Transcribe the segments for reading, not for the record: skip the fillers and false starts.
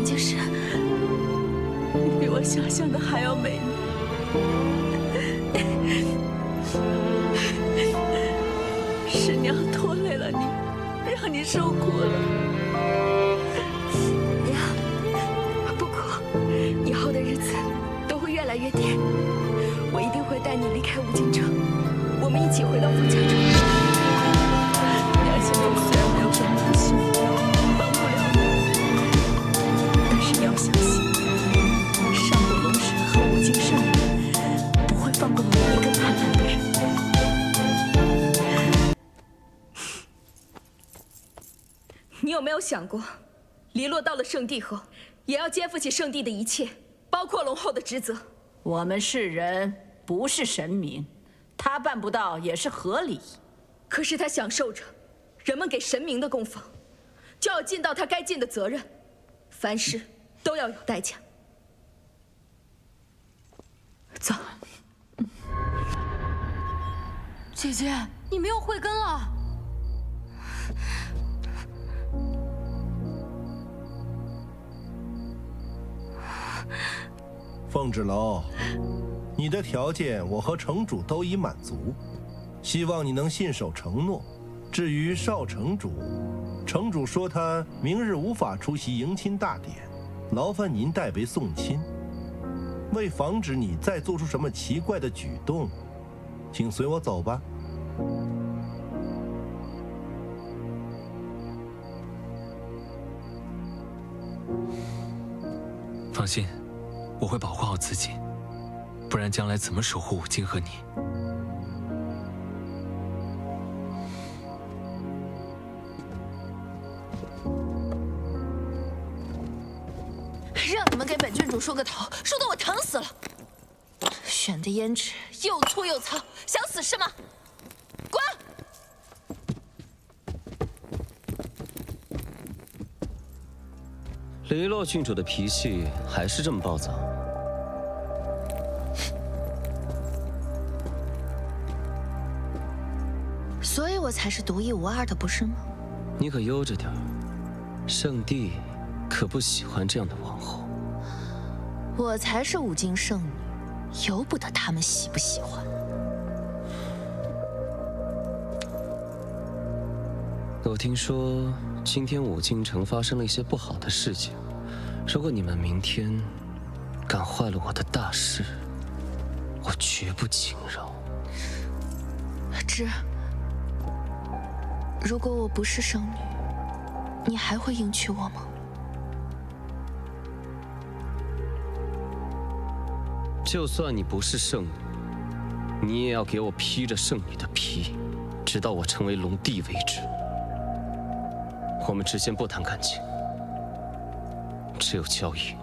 经是比我想象的还要美呢。是娘拖累了你，让你受苦了。娘，不哭，以后的日子都会越来越甜。我一定会带你离开五京城，我们一起回到凤家城。娘现在虽然没有什么东西，帮不了你，但是你要相信，上古龙神和五京圣女不会放过每一个贪婪的人。你有没有想过，黎洛到了圣地后，也要肩负起圣地的一切，包括龙后的职责？我们是人，不是神明，他办不到也是合理。可是他享受着人们给神明的供奉，就要尽到他该尽的责任，凡事都要有代价。走。姐姐，你没有慧根了。凤芷楼，你的条件我和城主都已满足，希望你能信守承诺。至于少城主，城主说他明日无法出席迎亲大典，劳烦您代为送亲。为防止你再做出什么奇怪的举动，请随我走吧。放心，我会保护好自己，不然将来怎么守护五京和你？让你们给本郡主梳个头，梳得我疼死了。选的胭脂又粗又糙，想死是吗？滚！黎洛郡主的脾气还是这么暴躁。所以我才是独一无二的，不是吗？你可悠着点儿，圣帝可不喜欢这样的王后。我才是五京圣女，由不得他们喜不喜欢。我听说今天五京城发生了一些不好的事情，如果你们明天敢坏了我的大事，我绝不轻饶。芝，如果我不是圣女，你还会迎娶我吗？就算你不是圣女，你也要给我披着圣女的皮，直到我成为龙帝为止。我们之间不谈感情，只有交易。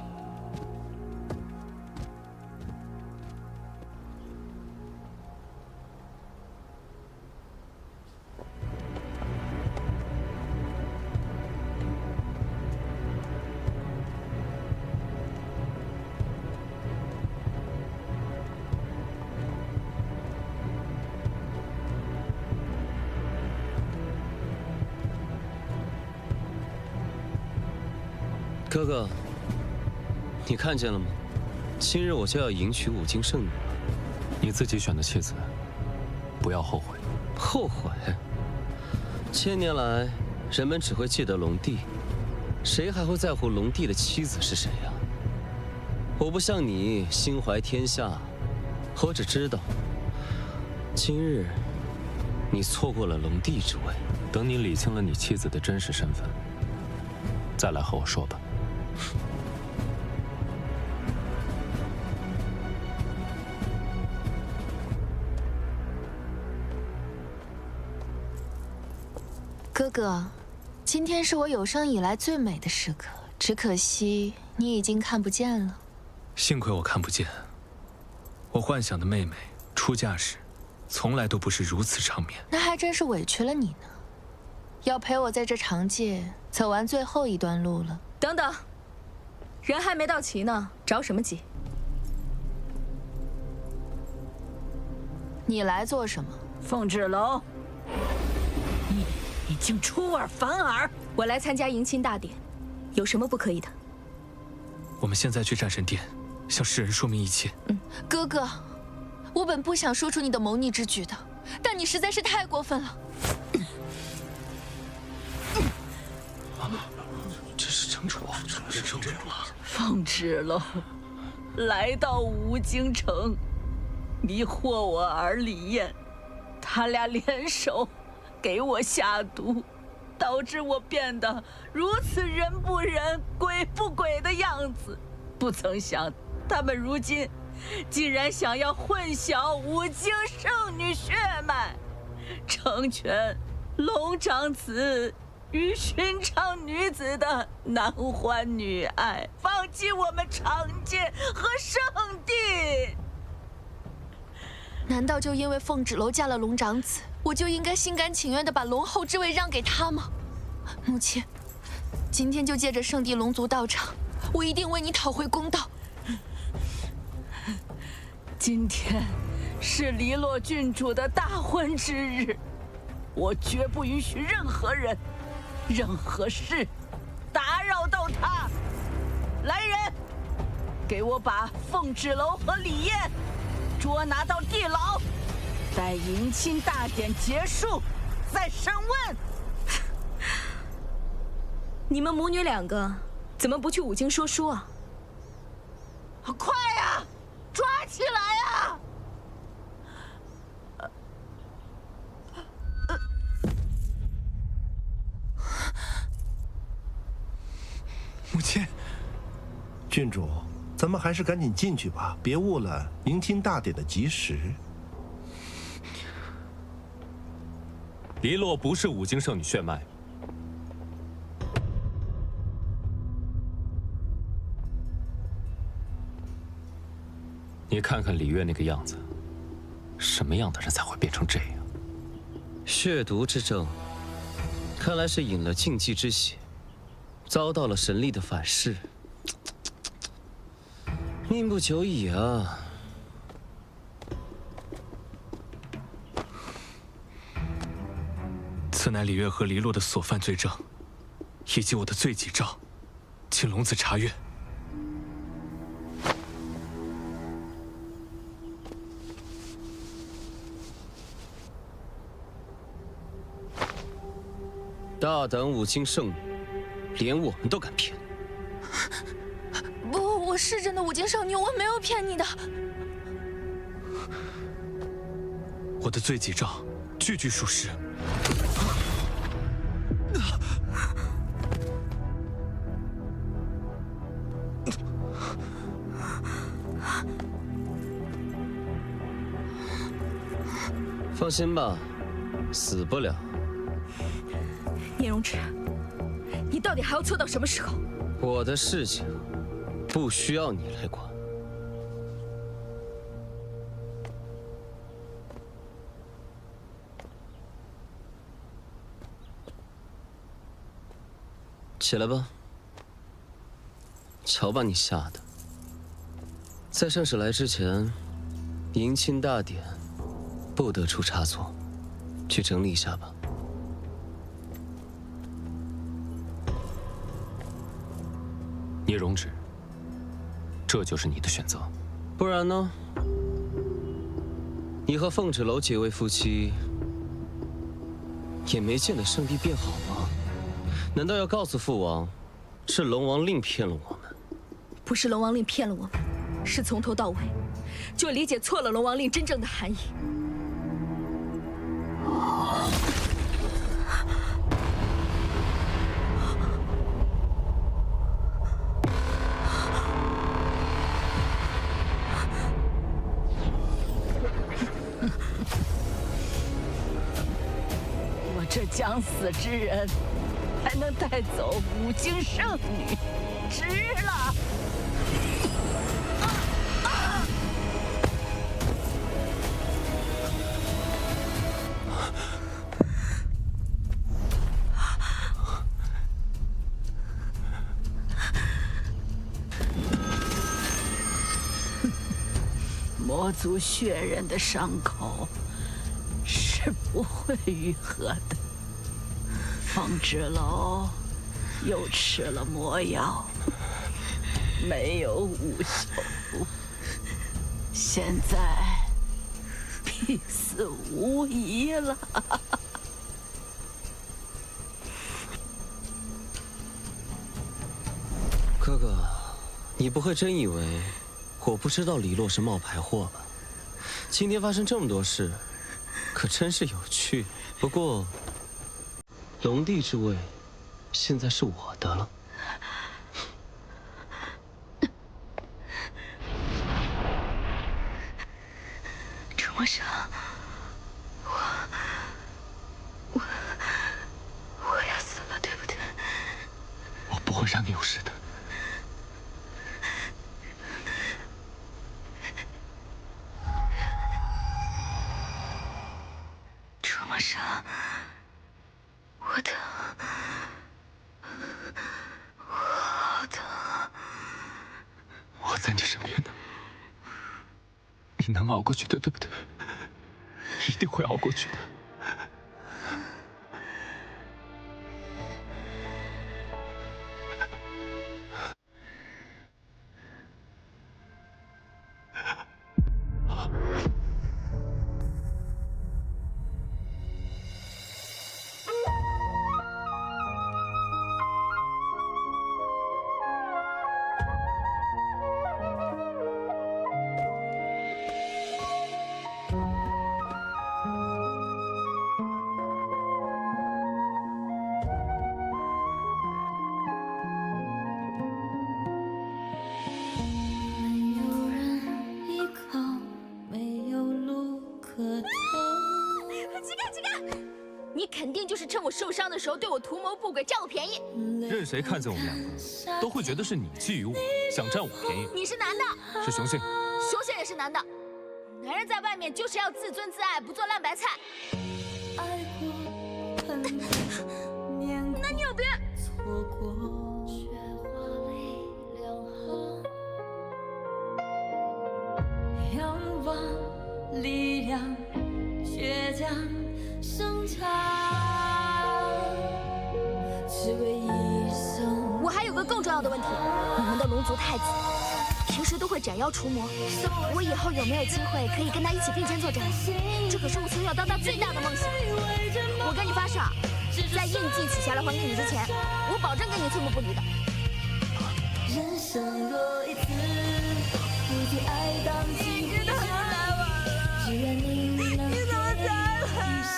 哥哥，你看见了吗？今日我就要迎娶五京圣女了。你自己选的妻子，不要后悔。后悔？千年来，人们只会记得龙帝，谁还会在乎龙帝的妻子是谁呀？我不像你心怀天下，我只知道，今日你错过了龙帝之位。等你理清了你妻子的真实身份，再来和我说吧。哥哥，今天是我有生以来最美的时刻，只可惜你已经看不见了。幸亏我看不见，我幻想的妹妹出嫁时，从来都不是如此场面。那还真是委屈了你呢，要陪我在这长街走完最后一段路了。等等，人还没到齐呢，着什么急？你来做什么？凤芷楼，你已经出尔反尔。我来参加迎亲大典，有什么不可以的？我们现在去战神殿，向世人说明一切。哥哥，我本不想说出你的谋逆之举的，但你实在是太过分了。这是城主，这是城主了。凤芷楼来到吴京城，迷惑我儿李艳，他俩联手给我下毒，导致我变得如此人不人、鬼不鬼的样子。不曾想，他们如今竟然想要混淆吴京圣女血脉，成全龙长子与寻常女子的男欢女爱，放弃我们长剑和圣地。难道就因为凤芷楼嫁了龙长子，我就应该心甘情愿地把龙后之位让给他吗？母亲，今天就借着圣地龙族道场，我一定为你讨回公道。今天是黎洛郡主的大婚之日，我绝不允许任何人、任何事打扰到她。来人，给我把凤芷楼和李艳捉拿到地牢，待迎亲大典结束再审问。你们母女两个怎么不去五经说书啊？快呀，抓起来呀！母亲，郡主，咱们还是赶紧进去吧，别误了迎亲大典的吉时。黎洛不是五经圣女血脉。你看看李月那个样子，什么样的人才会变成这样？血毒之症，看来是饮了禁忌之血，遭到了神力的反噬。命不久矣啊！此乃李月和黎洛的所犯罪证，以及我的罪己诏，请龙子查阅。大胆五经圣女，连我们都敢骗！不，我是真的五经圣女，我没有骗你的。我的罪己诏，句句属实。放心吧，死不了。聂荣芷，你到底还要错到什么时候？我的事情不需要你来管。起来吧，瞧把你吓的！在盛世来之前，迎亲大典不得出差错，去整理一下吧。聂荣芷，这就是你的选择？不然呢？你和凤芷楼结为夫妻，也没见得圣地变好吗？难道要告诉父王，是龙王令骗了我们？不是龙王令骗了我们，是从头到尾就理解错了龙王令真正的含义。我这将死之人，还能带走五经圣女，值了！魔族血人的伤口是不会愈合的。凤芷楼又吃了魔药，没有无效，现在必死无疑了。哥哥，你不会真以为我不知道李洛是冒牌货吧？今天发生这么多事，可真是有趣。不过，龙帝之位现在是我的了。楚墨生，我要死了，对不对？我不会让你有事的。楚墨生，我疼，我好疼。我在你身边呢，你能熬过去的，对不对？一定会熬过去的。你肯定就是趁我受伤的时候对我图谋不轨，占我便宜。任谁看见我们两个，都会觉得是你觊觎我，想占我便宜。你是男的，是雄性，雄性也是男的。男人在外面就是要自尊自爱，不做烂白菜。那你有病！仰望力量，倔强生长，只为一生。我还有个更重要的问题，你们的龙族太子平时都会斩妖除魔，我以后有没有机会可以跟他一起并肩作战？这可是我从小到大最大的梦想。我跟你发誓啊，在印记取下来还给你之前，我保证跟你寸步不离的。人生若一次，不计爱当尽回响，只愿你能给一生回响。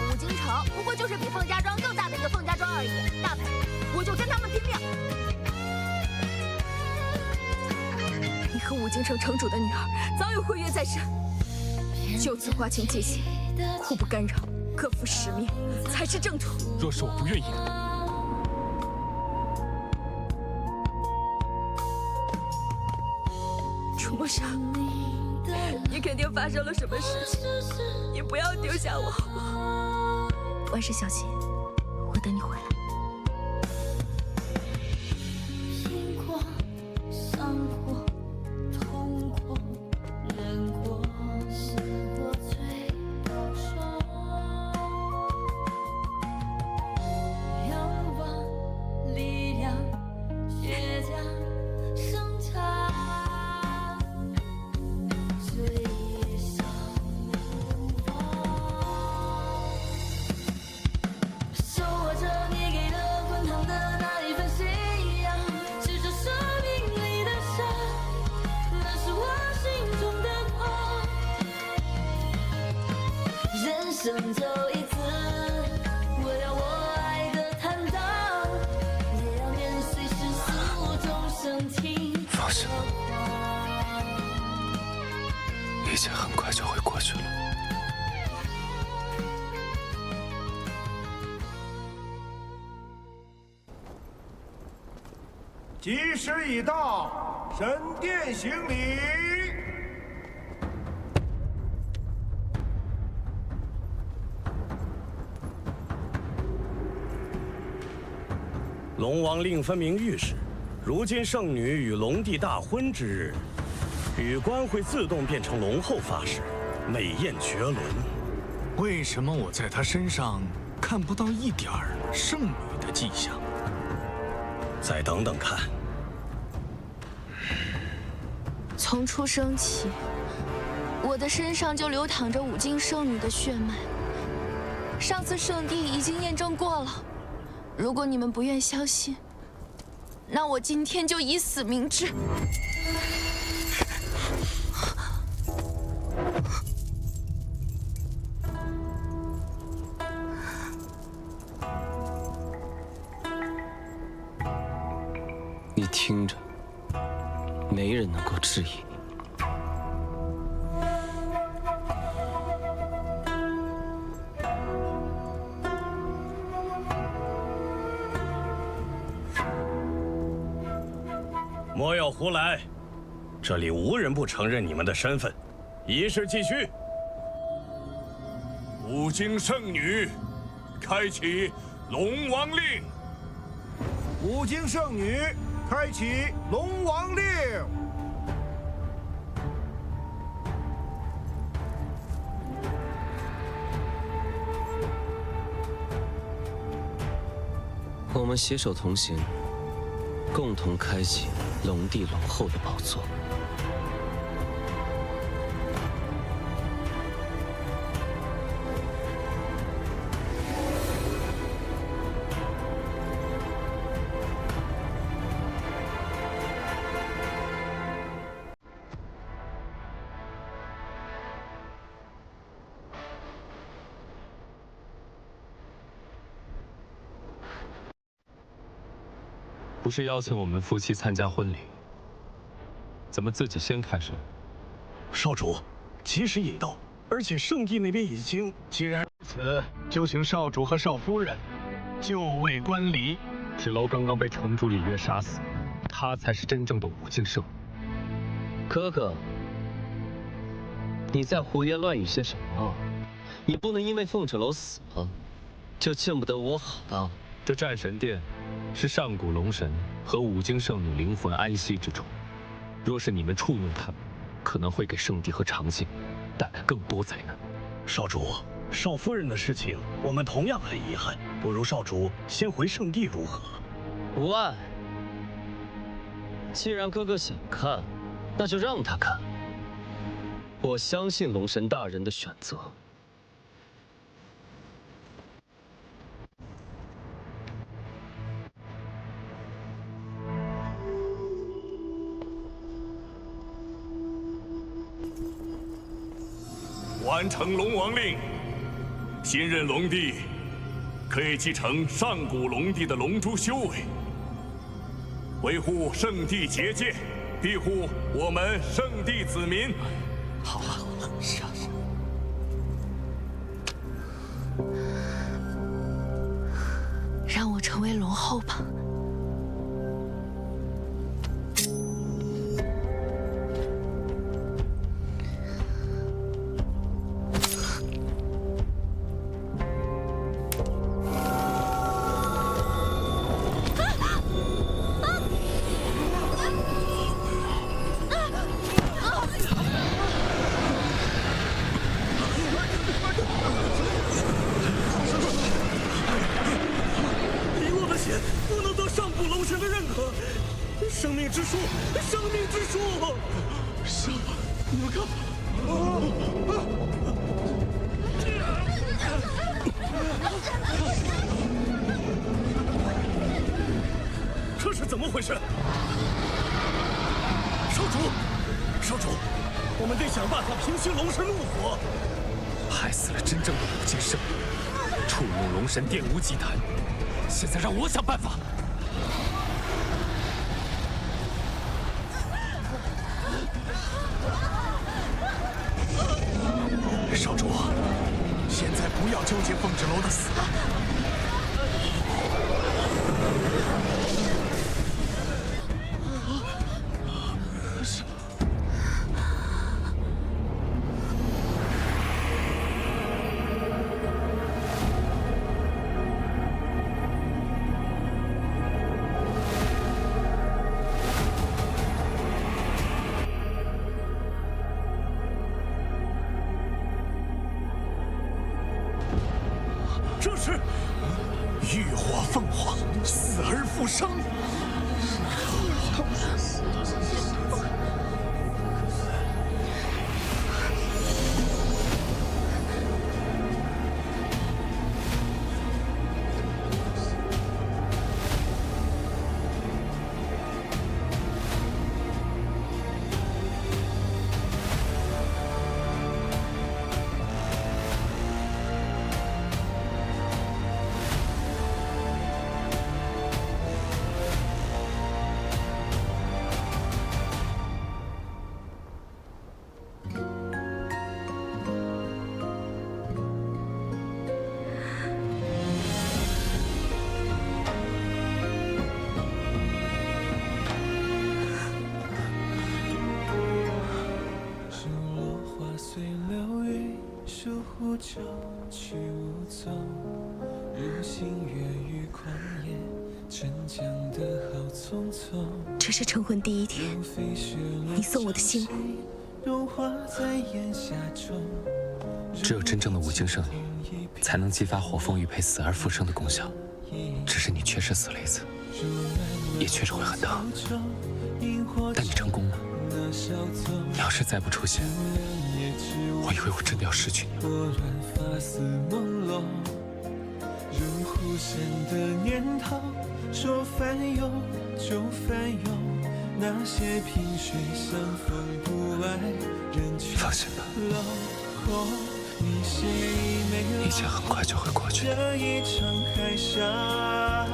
五京城不过就是比凤家庄更大的一个凤家庄而已，大牌我就跟他们拼命。你和五京城城主的女儿早有婚约在身，就此划清界限，互不干扰，各负使命，才是正途。若是我不愿意，楚墨生，你肯定发生了什么事情，你不要丢下我好不好？万事小心，我等你回来。拼过，伤过，痛过，忍过，失过，最后说，仰望力量，倔强生长，只为一生无妨。手握着你给的滚烫的那一份信仰，执着生命里的伤，那是我心中的狂。人生走一次，我要我爱的坦荡，也要面随世俗众生听放心吧，一切很快就会过去了。吉时已到，神殿行礼。龙王令分明御史，如今圣女与龙帝大婚之日，羽冠会自动变成龙后发誓，美艳绝伦。为什么我在她身上看不到一点儿圣女的迹象？再等等看。从出生起，我的身上就流淌着五境圣女的血脉。上次圣地已经验证过了，如果你们不愿相信，那我今天就以死明志。你听着，没人能够质疑你。莫要胡来！这里无人不承认你们的身份。仪式继续。五经圣女，开启龙王令。五经圣女，开启龙王令。我们携手同行，共同开启龙帝龙后的宝座。不是邀请我们夫妻参加婚礼，怎么自己先开始？少主，吉时已到，而且圣地那边已经……既然如此，就请少主和少夫人就位观礼。芷楼刚刚被城主李月杀死，她才是真正的五境圣女。哥哥，你在胡言乱语些什么？你不能因为凤芷楼死了，就见不得我好的。这战神殿是上古龙神和五经圣女灵魂安息之处，若是你们触怒他们，可能会给圣地和长庆带来更多灾难。少主，少夫人的事情我们同样很遗憾，不如少主先回圣地如何？无碍。既然哥哥想看，那就让他看。我相信龙神大人的选择。完成龙王令，新任龙帝可以继承上古龙帝的龙珠修为，维护圣地结界，庇护我们圣地子民。好了好了，是啊是啊。让我成为龙后吧。生命之书，生命之书！是，你们看，这是怎么回事？少主，少主，我们得想办法平息龙神怒火。害死了真正的五经圣女，触怒龙神殿无忌坛。现在让我想办法。少主，现在不要纠结凤芷楼的死。不生。就去无踪，如星月与旷野，沉江的好匆匆。这是成婚第一天，你送我的新物。只有真正的五经圣女，才能激发火凤玉佩死而复生的功效。只是你确实死了一次，也确实会很疼，但你成功了。你要是再不出现，我以为我真的要失去你了。如忽闪的念头，说翻涌就翻涌，那些萍水相逢不爱人去。放心吧，一切很快就会过去。这一场海峡，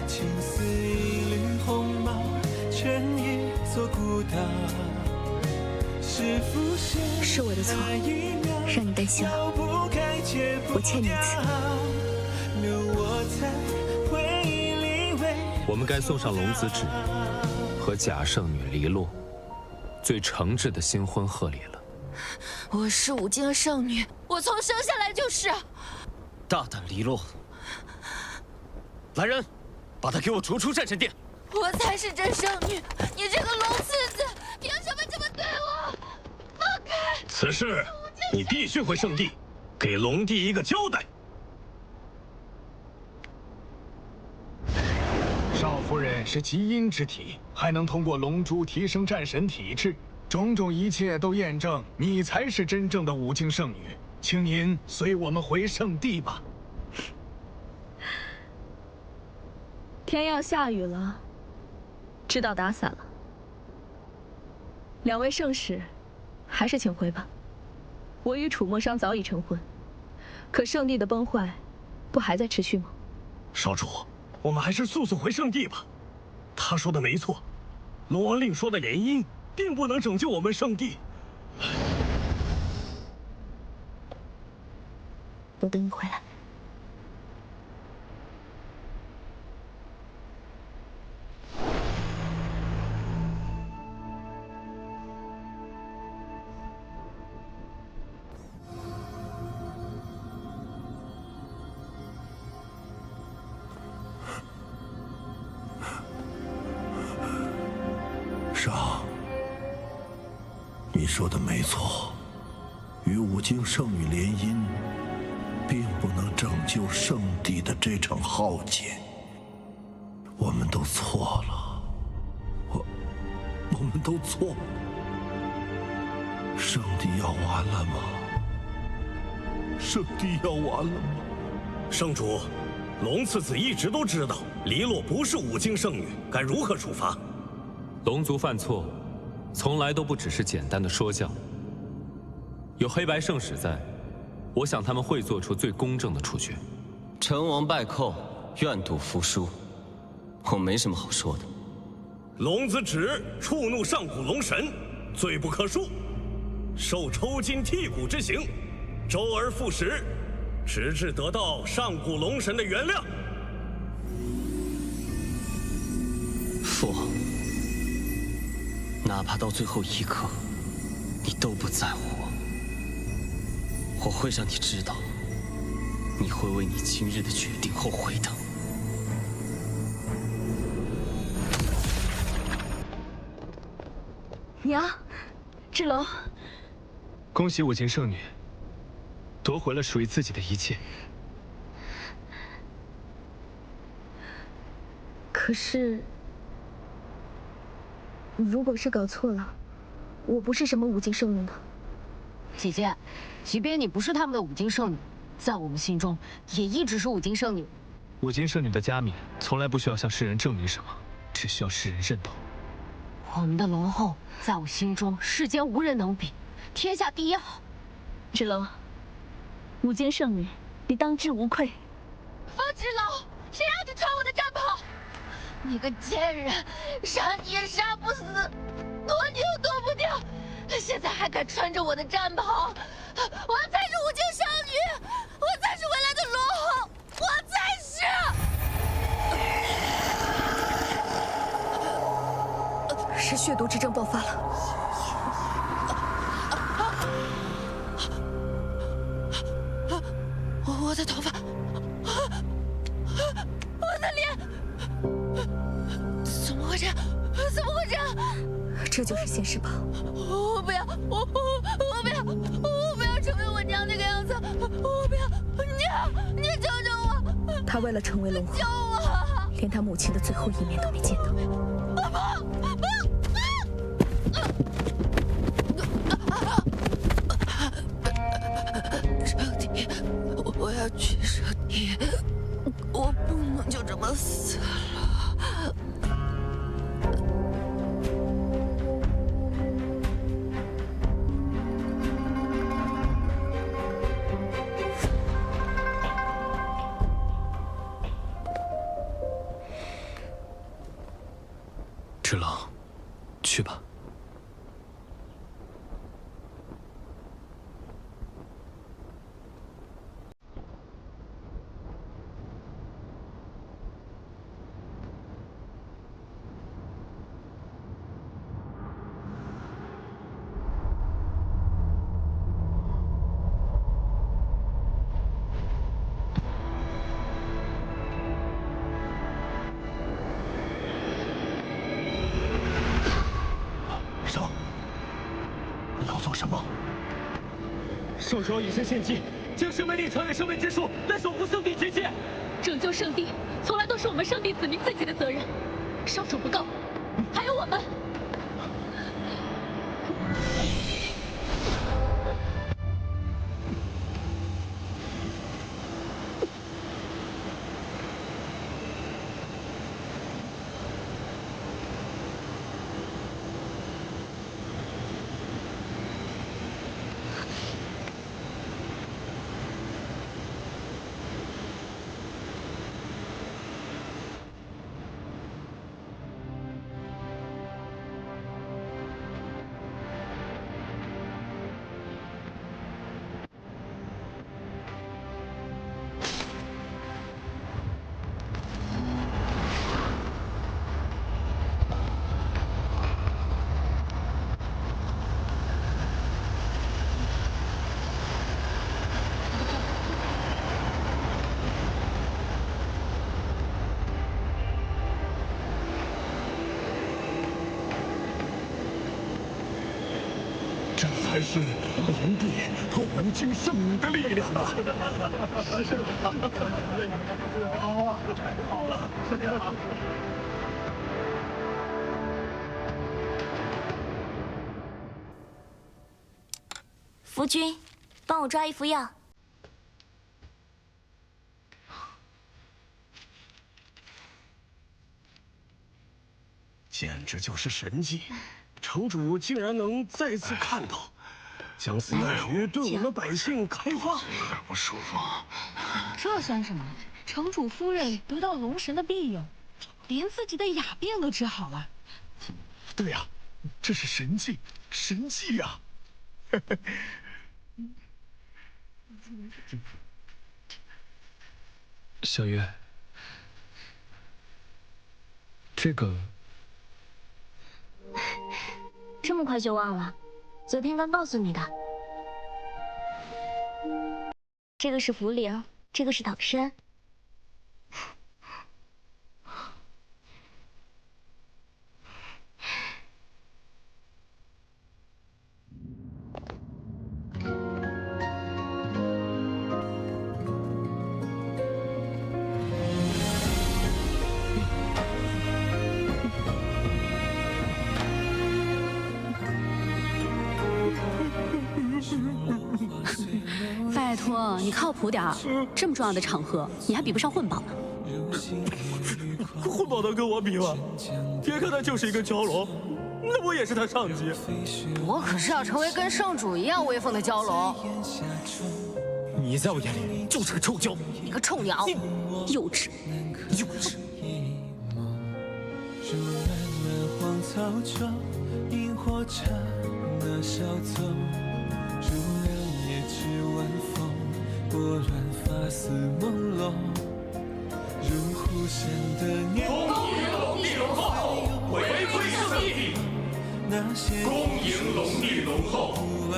青丝一缕红毛，成一座孤岛。是我的错，让你担心了。我欠你一次。我们该送上龙子旨和假圣女黎洛最诚挚的新婚贺礼了。我是五经圣女，我从生下来就是。大胆黎洛！来人，把她给我逐出战神殿！我才是真圣女，你这个龙厮子，凭什么这么对我？放开！此事你必须回圣地，给龙帝一个交代。少夫人是极阴之体，还能通过龙珠提升战神体质，种种一切都验证你才是真正的五经圣女。请您随我们回圣地吧。天要下雨了，知道打伞了。两位圣使，还是请回吧。我与楚墨商早已成婚，可圣地的崩坏，不还在持续吗？少主，我们还是速速回圣地吧。他说的没错，龙王令说的联姻并不能拯救我们圣地。我等你回来。上，你说的没错，与五经圣女联姻，并不能拯救圣地的这场浩劫。我们都错了，我们都错了。圣地要完了吗？圣地要完了吗？圣主，龙次子一直都知道黎洛不是五经圣女，该如何处罚？龙族犯错，从来都不只是简单的说教。有黑白圣使在，我想他们会做出最公正的处决。成王败寇，愿赌服输，我没什么好说的。龙子旨触怒上古龙神，罪不可恕，受抽筋剔骨之刑，周而复始，直至得到上古龙神的原谅。父王，哪怕到最后一刻，你都不在乎我会让你知道，你会为你今日的决定后悔的。娘，志龙，恭喜五经圣女夺回了属于自己的一切。可是，如果是搞错了，我不是什么五经圣女呢。姐姐，即便你不是他们的五经圣女，在我们心中也一直是五经圣女。五经圣女的加冕从来不需要向世人证明什么，只需要世人认同。我们的龙后，在我心中世间无人能比，天下第一好。芷楼，五经圣女，你当之无愧。方芷楼，谁让你穿我的战袍？你个贱人，杀你也杀不死，躲你又躲不掉，现在还敢穿着我的战袍？我才是五经圣女，我才是未来的龙后，我才是。是血毒之症爆发了。我的头发，我的脸，怎么会这样？怎么会这样？这就是现世报。我不要，我不要，我不要成为我娘那个样子，我不要，娘，你救救我！他为了成为龙后，救我！连他母亲的最后一面都没见到。上帝，我要去上帝，我不能就这么死了。芷楼，去吧。上，你要做什么？兽主要以身献祭，将生命力传给生命之树，来守护圣地结界。拯救圣地，从来都是我们圣地子民自己的责任。少主不够，还有我们。这才是龙帝和五经圣女的力量啊！夫君，帮我抓一副药。简直就是神迹！城主竟然能再次看到，将此药穴对我们百姓开放。有点不舒服。这算什么？城主夫人得到龙神的庇佑，连自己的哑病都治好了。对呀，这是神迹，神迹呀！小月，这个这么快就忘了？昨天刚告诉你的。这个是茯苓，这个是党参。托，你靠谱点儿。这么重要的场合，你还比不上混宝呢。混宝能跟我比吗？别看他就是一个蛟龙，那我也是他上级。我可是要成为跟圣主一样威风的蛟龙。你在我眼里就是个臭蛟，你个臭鸟，幼稚，幼稚。如漫漫荒草中，萤火刹那稍纵，如两夜之晚风，拨乱发丝朦胧，如忽闪的念头。恭迎龙帝龙后，回归圣地。恭迎龙帝龙后，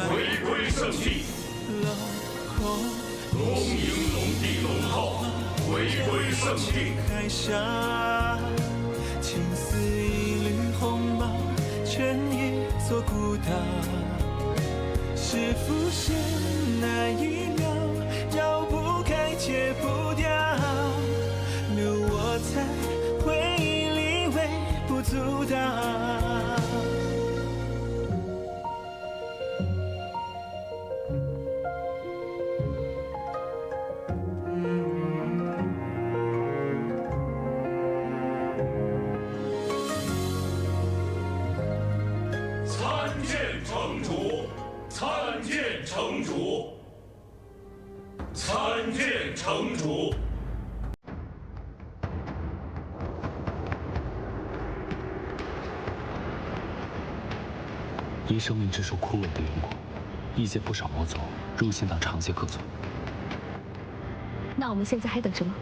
回归圣地。恭迎龙帝龙后，回归圣地。海峡，青丝一缕红毛，全一座孤岛。是浮现那一秒，绕不开，戒不掉，留我在回忆里微不足道。参见城主！参见城主！因生命之树枯萎的缘故，异界不少魔族入侵到长界各族。那我们现在还等什么？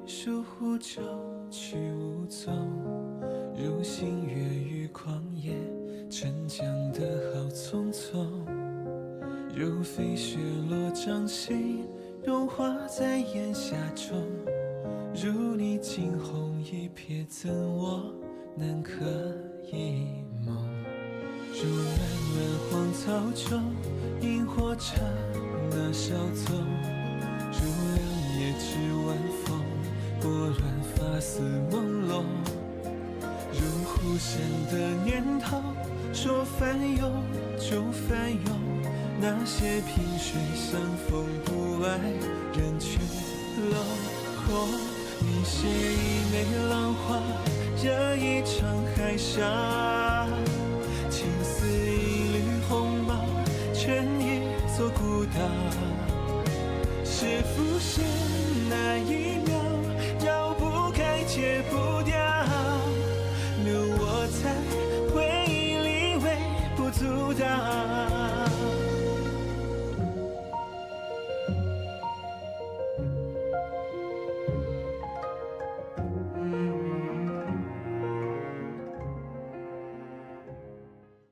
疏忽骤去无踪，如星月与旷野，沉降得好匆匆。如飞雪落掌心，融化在炎夏中。如你惊鸿一瞥，怎我难可一梦？如漫漫荒草中，萤火刹那稍纵。如两夜之晚风，拨乱发丝朦胧，如忽闪的念头，说翻涌就翻涌。那些萍水相逢不爱，人去楼空。你写一枚浪花，惹一场海峡。青丝一缕红毛，全一座孤岛。是浮现那一